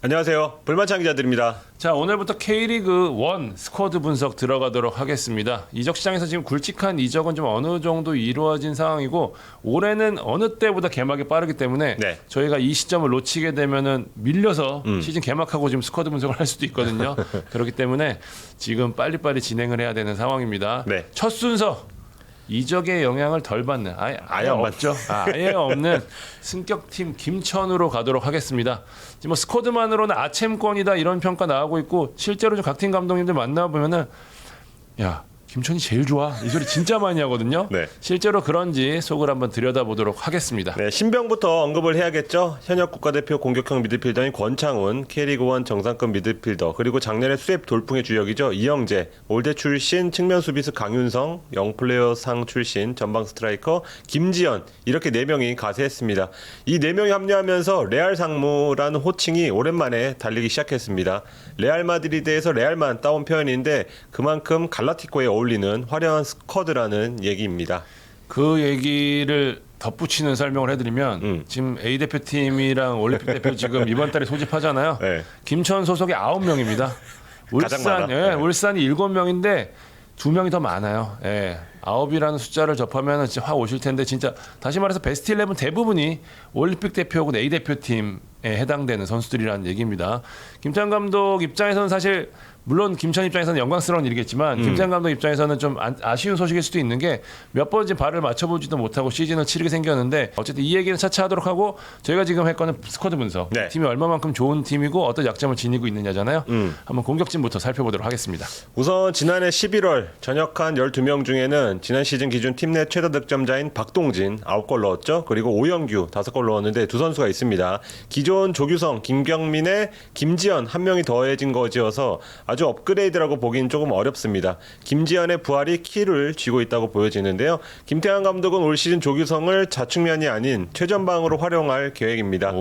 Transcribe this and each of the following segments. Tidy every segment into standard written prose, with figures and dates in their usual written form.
안녕하세요. 불만찬 기자들입니다. 자, 오늘부터 K리그 1 스쿼드 분석 들어가도록 하겠습니다. 이적 시장에서 지금 굵직한 이적은 좀 어느 정도 이루어진 상황이고 올해는 어느 때보다 개막이 빠르기 때문에 네. 저희가 이 시점을 놓치게 되면은 밀려서 시즌 개막하고 지금 스쿼드 분석을 할 수도 있거든요. 그렇기 때문에 지금 빨리빨리 진행을 해야 되는 상황입니다. 네. 첫 순서 이적의 영향을 덜 받는 아예 안 없죠. 아예 없는 승격팀 김천으로 가도록 하겠습니다. 지금 뭐 스쿼드만으로는 아챔권이다 이런 평가 나오고 있고 실제로 좀 각 팀 감독님들 만나보면은 야 김천이 제일 좋아 이 소리 진짜 많이 하거든요. 네. 실제로 그런지 속을 한번 들여다보도록 하겠습니다. 네, 신병부터 언급을 해야겠죠. 현역 국가대표 공격형 미드필더인 권창훈, K리그1 정상급 미드필더, 그리고 작년에 수협 돌풍의 주역이죠. 이영재, 올대 출신 측면 수비수 강윤성, 영플레이어상 출신 전방 스트라이커 김지현, 이렇게 4명이 가세했습니다. 이 4명이 합류하면서 레알 상무라는 호칭이 오랜만에 달리기 시작했습니다. 레알 마드리드에서 레알만 따온 표현인데 그만큼 갈라티코에 어울리는 화려한 스쿼드라는 얘기입니다. 그 얘기를 덧붙이는 설명을 해드리면 지금 A 대표팀이랑 올림픽 대표 지금 이번 달에 소집하잖아요. 네. 김천 소속이 9명입니다. 가장 많아. 네. 울산이 7명인데 2명이 더 많아요. 예. 9이라는 숫자를 접하면 진짜 확 오실 텐데 진짜 다시 말해서 베스트 11 대부분이 올림픽 대표 혹은 A 대표팀에 해당되는 선수들이라는 얘기입니다. 김찬 감독 입장에서는 사실 물론 김천 입장에서는 영광스러운 일이겠지만 김찬 감독 입장에서는 좀 아쉬운 소식일 수도 있는 게 몇 번 이제 발을 맞춰보지도 못하고 시즌을 치르게 생겼는데 어쨌든 이 얘기는 차차 하도록 하고 저희가 지금 할 거는 스쿼드 분석. 네. 팀이 얼마만큼 좋은 팀이고 어떤 약점을 지니고 있느냐잖아요. 한번 공격진부터 살펴보도록 하겠습니다. 우선 지난해 11월 전역한 12명 중에는 지난 시즌 기준 팀 내 최다 득점자인 박동진 9골 넣었죠. 그리고 오영규 5골 넣었는데 두 선수가 있습니다. 기존 조규성, 김경민의 김지현 한 명이 더해진 거지여서 아주 업그레이드라고 보기는 조금 어렵습니다. 김지현의 부활이 키를 쥐고 있다고 보여지는데요. 김태환 감독은 올 시즌 조규성을 좌측면이 아닌 최전방으로 활용할 계획입니다.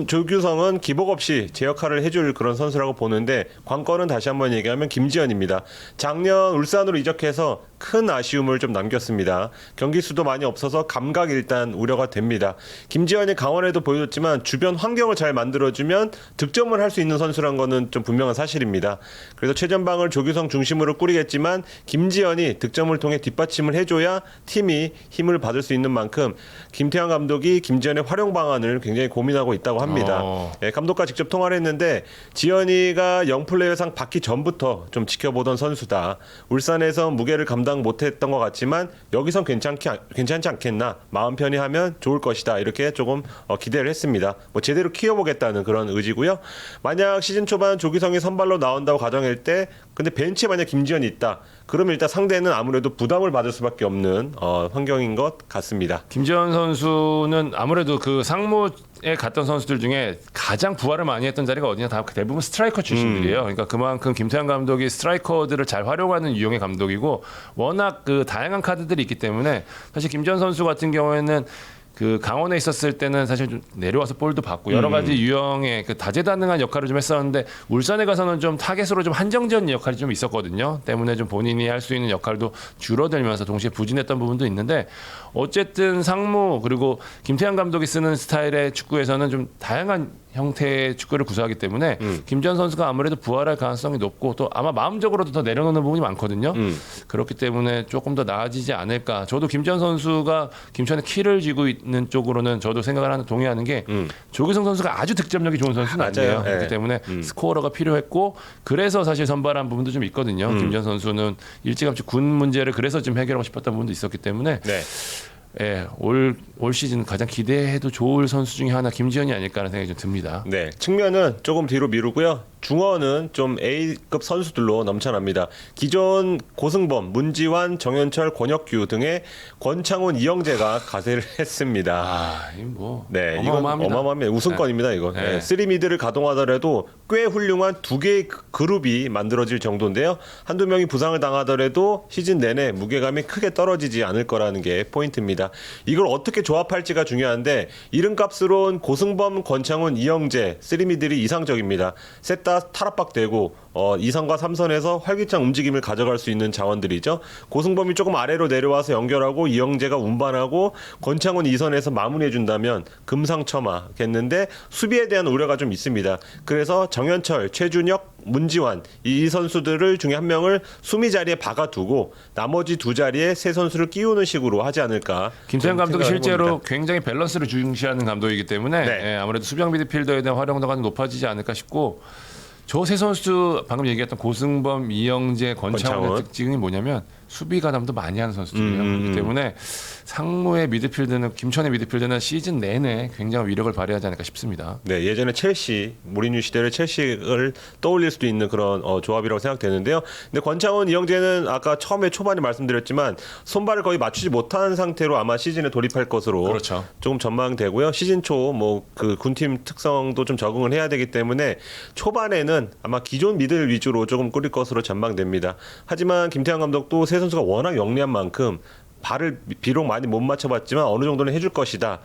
조규성은 기복 없이 제 역할을 해줄 그런 선수라고 보는데 관건은 다시 한번 얘기하면 김지현입니다. 작년 울산으로 이적해서 큰 아쉬움을 좀 남겼습니다. 경기 수도 많이 없어서 감각 일단 우려가 됩니다. 김지현이 강원에도 보여줬지만 주변 환경을 잘 만들어주면 득점을 할 수 있는 선수란 거는 좀 분명한 사실입니다. 그래서 최전방을 조규성 중심으로 꾸리겠지만 김지현이 득점을 통해 뒷받침을 해줘야 팀이 힘을 받을 수 있는 만큼 김태환 감독이 김지현의 활용 방안을 굉장히 고민하고 있다고 합니다. 예, 감독과 직접 통화를 했는데 지현이가 영플레이어상 받기 전부터 좀 지켜보던 선수다. 울산에서 무게를 감당 못했던 것 같지만 여기선 괜찮지 않겠나. 마음 편히 하면 좋을 것이다. 이렇게 조금 기대를 했습니다. 뭐 제대로 키워보겠다는 그런 의지고요. 만약 시즌 초반 조규성이 선발로 나온다고 가정할 때 근데 벤치에 만약 김지현이 있다. 그러면 일단 상대는 아무래도 부담을 받을 수밖에 없는 환경인 것 같습니다. 김지현 선수는 아무래도 그 상무에 갔던 선수들 중에 가장 부활을 많이 했던 자리가 어디냐 다 대부분 스트라이커 출신들이에요. 그러니까 그만큼 김태환 감독이 스트라이커들을 잘 활용하는 유형의 감독이고 워낙 그 다양한 카드들이 있기 때문에 사실 김지현 선수 같은 경우에는 그 강원에 있었을 때는 사실 좀 내려와서 볼도 받고 여러 가지 유형의 그 다재다능한 역할을 좀 했었는데 울산에 가서는 좀 타겟으로 좀 한정적인 역할이 좀 있었거든요. 때문에 좀 본인이 할 수 있는 역할도 줄어들면서 동시에 부진했던 부분도 있는데 어쨌든 상무 그리고 김태환 감독이 쓰는 스타일의 축구에서는 좀 다양한 형태의 축구를 구사하기 때문에 김지현 선수가 아무래도 부활할 가능성이 높고 또 아마 마음적으로도 더 내려놓는 부분이 많거든요. 그렇기 때문에 조금 더 나아지지 않을까. 저도 김지현 선수가 김천의 키를 쥐고 있는 쪽으로는 저도 생각을 하는 동의하는 게 조규성 선수가 아주 득점력이 좋은 선수는 아니에요. 그렇기 때문에 스코어러가 필요했고 그래서 사실 선발한 부분도 좀 있거든요. 김지현 선수는 일찌감치 군 문제를 그래서 좀 해결하고 싶었던 부분도 있었기 때문에 네. 예, 올 시즌 가장 기대해도 좋을 선수 중에 하나 김지현이 아닐까 하는 생각이 좀 듭니다. 네, 측면은 조금 뒤로 미루고요. 중원은 좀 A급 선수들로 넘쳐납니다. 기존 고승범, 문지환, 정현철, 권혁규 등의 권창훈, 이영재가 가세를 했습니다. 아, 이 뭐 네, 어마어마합니다. 이건 어마어마합니다. 우승권입니다, 이거. 네. 네. 3미드를 가동하더라도 꽤 훌륭한 2개의 그룹이 만들어질 정도인데요. 한두 명이 부상을 당하더라도 시즌 내내 무게감이 크게 떨어지지 않을 거라는 게 포인트입니다. 이걸 어떻게 조합할지가 중요한데 이름값으론 고승범, 권창훈, 이영재 3미들이 이상적입니다. 셋 다 탈압박되고 2선과 3선에서 활기찬 움직임을 가져갈 수 있는 자원들이죠. 고승범이 조금 아래로 내려와서 연결하고 이영재가 운반하고 권창훈 2선에서 마무리해준다면 금상첨화겠는데 수비에 대한 우려가 좀 있습니다. 그래서 정현철, 최준혁, 문지환 이 선수들을 중에 한 명을 수미 자리에 박아두고 나머지 두 자리에 세 선수를 끼우는 식으로 하지 않을까. 김태형 감독이 생각을 실제로 해봅니다. 굉장히 밸런스를 중시하는 감독이기 때문에 네. 예, 아무래도 수비형 미드필더에 대한 활용도가 좀 높아지지 않을까 싶고 저 세 선수 방금 얘기했던 고승범, 이영재, 권창훈의 권창훈. 특징이 뭐냐면 수비 가담도 많이 하는 선수들이에요. 그렇기 때문에 상무의 미드필드는 김천의 미드필드는 시즌 내내 굉장한 위력을 발휘하지 않을까 싶습니다. 네, 예전에 첼시, 무리뉴 시대의 첼시를 떠올릴 수도 있는 그런 조합이라고 생각되는데요. 근데 권창훈, 이영재는 아까 처음에 초반에 말씀드렸지만 손발을 거의 맞추지 못한 상태로 아마 시즌에 돌입할 것으로 그렇죠. 조금 전망되고요. 시즌 초 뭐 그 군팀 특성도 좀 적응을 해야 되기 때문에 초반에는 아마 기존 미들 위주로 조금 꾸릴 것으로 전망됩니다. 하지만 김태형 감독도 세 선수가 워낙 영리한 만큼 발을 비록 많이 못 맞춰봤지만 어느 정도는 해줄 것이다.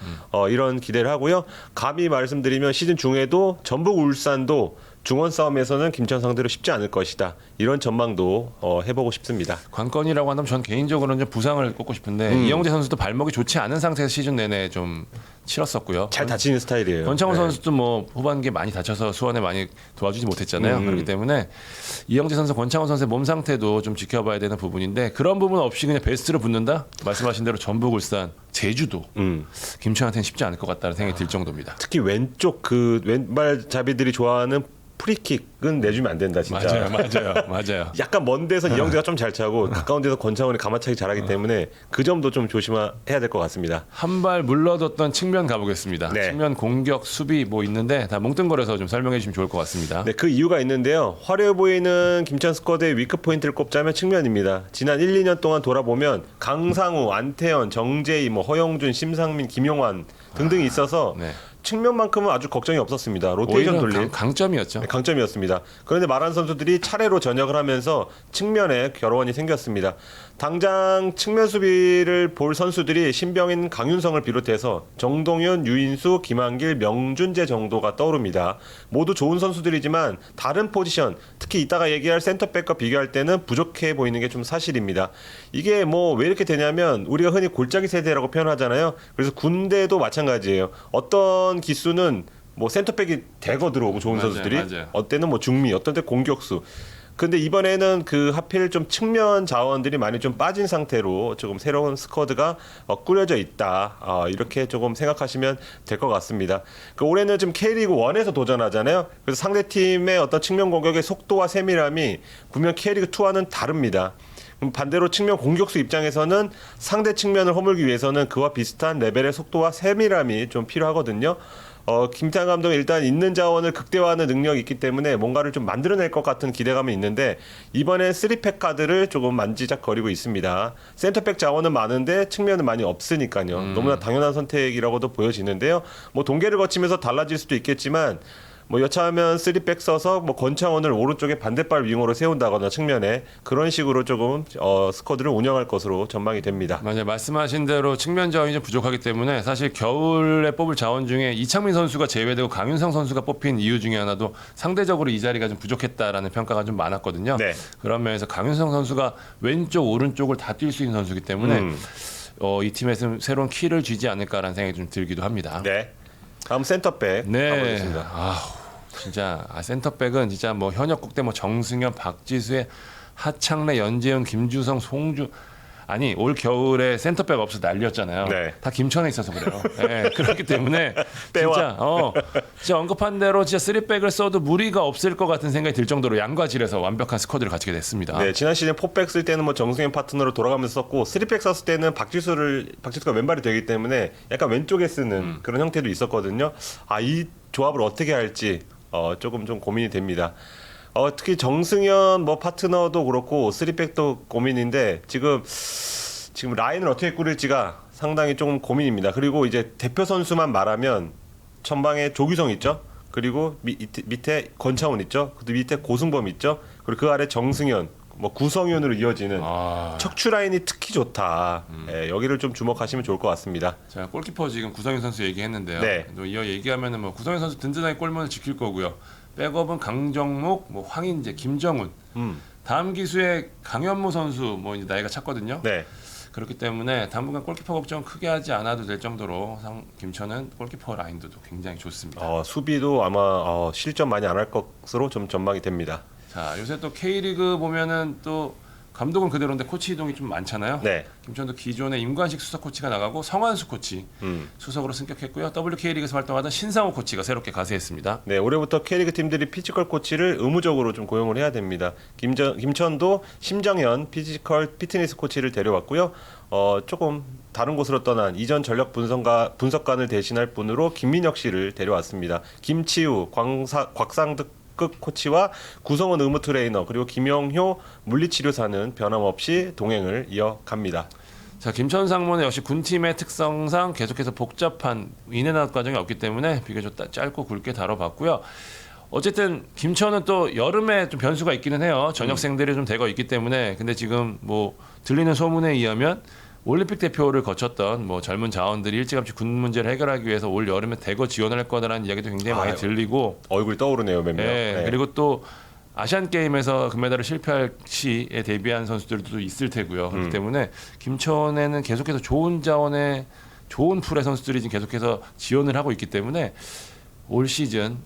이런 기대를 하고요. 감히 말씀드리면 시즌 중에도 전북 울산도 중원 싸움에서는 김천 상대로 쉽지 않을 것이다. 이런 전망도 해보고 싶습니다. 관건이라고 한다면 전 개인적으로는 좀 부상을 꼽고 싶은데 이영재 선수도 발목이 좋지 않은 상태에서 시즌 내내 좀 치렀었고요. 잘 다치는 스타일이에요. 권창훈 네. 선수도 뭐 후반기에 많이 다쳐서 수원에 많이 도와주지 못했잖아요. 그렇기 때문에 이영재 선수, 권창훈 선수의 몸 상태도 좀 지켜봐야 되는 부분인데 그런 부분 없이 그냥 베스트로 붙는다? 말씀하신 대로 전북, 울산, 제주도 김천한테는 쉽지 않을 것 같다는 생각이 들 정도입니다. 특히 왼쪽 그 왼발 자비들이 좋아하는 프리킥은 내주면 안 된다 진짜. 맞아요. 약간 먼 데서 이영재가 좀 잘 차고 가까운 데서 권창훈이 가마차기 잘하기 때문에 그 점도 좀 조심해야 될 것 같습니다. 한 발 물러뒀던 측면 가보겠습니다. 네. 측면 공격, 수비 뭐 있는데 다 뭉뚱거려서 좀 설명해 주시면 좋을 것 같습니다. 네, 그 이유가 있는데요. 화려해 보이는 김천 스쿼드의 위크 포인트를 꼽자면 측면입니다. 지난 1, 2년 동안 돌아보면 강상우, 안태현, 정재희, 뭐 허영준, 심상민, 김용환 등등이 있어서 네. 측면만큼은 아주 걱정이 없었습니다. 로테이션 오히려 돌림. 강점이었죠. 네, 강점이었습니다. 그런데 말한 선수들이 차례로 전역을 하면서 측면에 결혼이 생겼습니다. 당장 측면 수비를 볼 선수들이 신병인 강윤성을 비롯해서 정동윤, 유인수, 김한길, 명준재 정도가 떠오릅니다. 모두 좋은 선수들이지만 다른 포지션, 특히 이따가 얘기할 센터백과 비교할 때는 부족해 보이는 게 좀 사실입니다. 이게 뭐 왜 이렇게 되냐면 우리가 흔히 골짜기 세대라고 표현하잖아요. 그래서 군대도 마찬가지예요. 어떤 기수는 뭐 센터백이 대거 들어오고 좋은 맞아요, 선수들이 맞아요. 어때는 뭐 중미, 어떤 때 공격수. 근데 이번에는 그 하필 좀 측면 자원들이 많이 좀 빠진 상태로 조금 새로운 스쿼드가 꾸려져 있다. 이렇게 조금 생각하시면 될 것 같습니다. 그 올해는 지금 K리그 1에서 도전하잖아요. 그래서 상대 팀의 어떤 측면 공격의 속도와 세밀함이 분명 K리그 2와는 다릅니다. 그럼 반대로 측면 공격수 입장에서는 상대 측면을 허물기 위해서는 그와 비슷한 레벨의 속도와 세밀함이 좀 필요하거든요. 김태형 감독은 일단 있는 자원을 극대화하는 능력이 있기 때문에 뭔가를 좀 만들어낼 것 같은 기대감이 있는데 이번에 3팩 카드를 조금 만지작거리고 있습니다. 센터백 자원은 많은데 측면은 많이 없으니까요. 너무나 당연한 선택이라고도 보여지는데요. 뭐 동계를 거치면서 달라질 수도 있겠지만 뭐 여차하면 3백 써서 뭐 권창원을 오른쪽에 반대발 윙어로 세운다거나 측면에 그런 식으로 조금 스쿼드를 운영할 것으로 전망이 됩니다. 맞아요. 말씀하신 대로 측면 자원이 좀 부족하기 때문에 사실 겨울에 뽑을 자원 중에 이창민 선수가 제외되고 강윤상 선수가 뽑힌 이유 중에 하나도 상대적으로 이 자리가 좀 부족했다라는 평가가 좀 많았거든요. 네. 그런 면에서 강윤상 선수가 왼쪽 오른쪽을 다 뛸 수 있는 선수이기 때문에 이 팀에서 새로운 키를 쥐지 않을까라는 생각이 좀 들기도 합니다. 네. 다음 센터백 네. 가보겠습니다. 진짜 센터백은 진짜 뭐 현역국 때 뭐 정승현, 박지수의 하창래, 연재현, 김주성, 송주 아니 올 겨울에 센터백 없어 난리였잖아요. 네. 다 김천에 있어서 그래요. 네, 그렇기 때문에 빼와. 진짜 언급한 대로 진짜 3백을 써도 무리가 없을 것 같은 생각이 들 정도로 양과 질에서 완벽한 스쿼드를 갖추게 됐습니다. 네, 지난 시즌 4백 쓸 때는 뭐 정승현 파트너로 돌아가면서 썼고 3백 썼을 때는 박지수가 왼발이 되기 때문에 약간 왼쪽에 쓰는 그런 형태도 있었거든요. 이 조합을 어떻게 할지 조금 좀 고민이 됩니다. 특히 정승현 뭐 파트너도 그렇고 3백도 고민인데 지금 라인을 어떻게 꾸릴지가 상당히 좀 고민입니다. 그리고 이제 대표 선수만 말하면 전방에 조규성 있죠. 그리고 밑에 권창훈 있죠. 그 밑에 고승범 있죠. 그리고 그 아래 정승현, 뭐 구성현으로 이어지는 척추 라인이 특히 좋다. 여기를 좀 주목하시면 좋을 것 같습니다. 자, 골키퍼 지금 구성현 선수 얘기했는데요. 네. 또 이어 얘기하면은 뭐 구성현 선수 든든하게 골문을 지킬 거고요. 백업은 강정목, 뭐 황인재, 김정훈. 다음 기수에 강현무 선수 뭐 이제 나이가 찼거든요. 네. 그렇기 때문에 당분간 골키퍼 걱정 크게 하지 않아도 될 정도로 김천은 골키퍼 라인도 굉장히 좋습니다. 수비도 아마 실점 많이 안 할 것으로 좀 전망이 됩니다. 자, 요새 또 K리그 보면은 또 감독은 그대로인데 코치 이동이 좀 많잖아요. 네. 김천도 기존에 임관식 수석 코치가 나가고 성환수 코치 수석으로 승격했고요. WK리그에서 활동하던 신상호 코치가 새롭게 가세했습니다. 네, 올해부터 K리그 팀들이 피지컬 코치를 의무적으로 좀 고용을 해야 됩니다. 김천도 심정현 피지컬 피트니스 코치를 데려왔고요. 조금 다른 곳으로 떠난 이전 전력 분석관을 대신할 분으로 김민혁 씨를 데려왔습니다. 김치우, 곽상득 코치와 구성원 의무 트레이너 그리고 김영효 물리치료사는 변함없이 동행을 이어갑니다. 자, 김천 상무는 역시 군팀의 특성상 계속해서 복잡한 인앤아웃 과정이 없기 때문에 비교적 짧고 굵게 다뤄봤고요. 어쨌든 김천은 또 여름에 좀 변수가 있기는 해요. 전역생들이 좀 대거 있기 때문에. 근데 지금 뭐 들리는 소문에 의하면 올림픽 대표를 거쳤던 뭐 젊은 자원들이 일찌감치 군 문제를 해결하기 위해서 올 여름에 대거 지원을 할 거다라는 이야기도 굉장히 많이 들리고 얼굴이 떠오르네요, 몇 명. 네. 그리고 또 아시안 게임에서 금메달을 실패할 시에 데뷔한 선수들도 있을 테고요. 그렇기 때문에 김천에는 계속해서 좋은 자원의 좋은 풀의 선수들이 지금 계속해서 지원을 하고 있기 때문에 올 시즌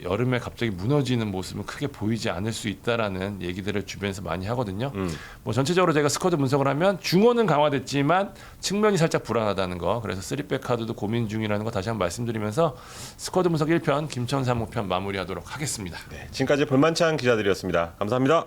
여름에 갑자기 무너지는 모습은 크게 보이지 않을 수 있다라는 얘기들을 주변에서 많이 하거든요. 뭐 전체적으로 제가 스쿼드 분석을 하면 중원은 강화됐지만 측면이 살짝 불안하다는 거. 그래서 3백 카드도 고민 중이라는 거 다시 한번 말씀드리면서 스쿼드 분석 1편 김천 3호편 마무리하도록 하겠습니다. 네, 지금까지 볼만찬 기자들이었습니다. 감사합니다.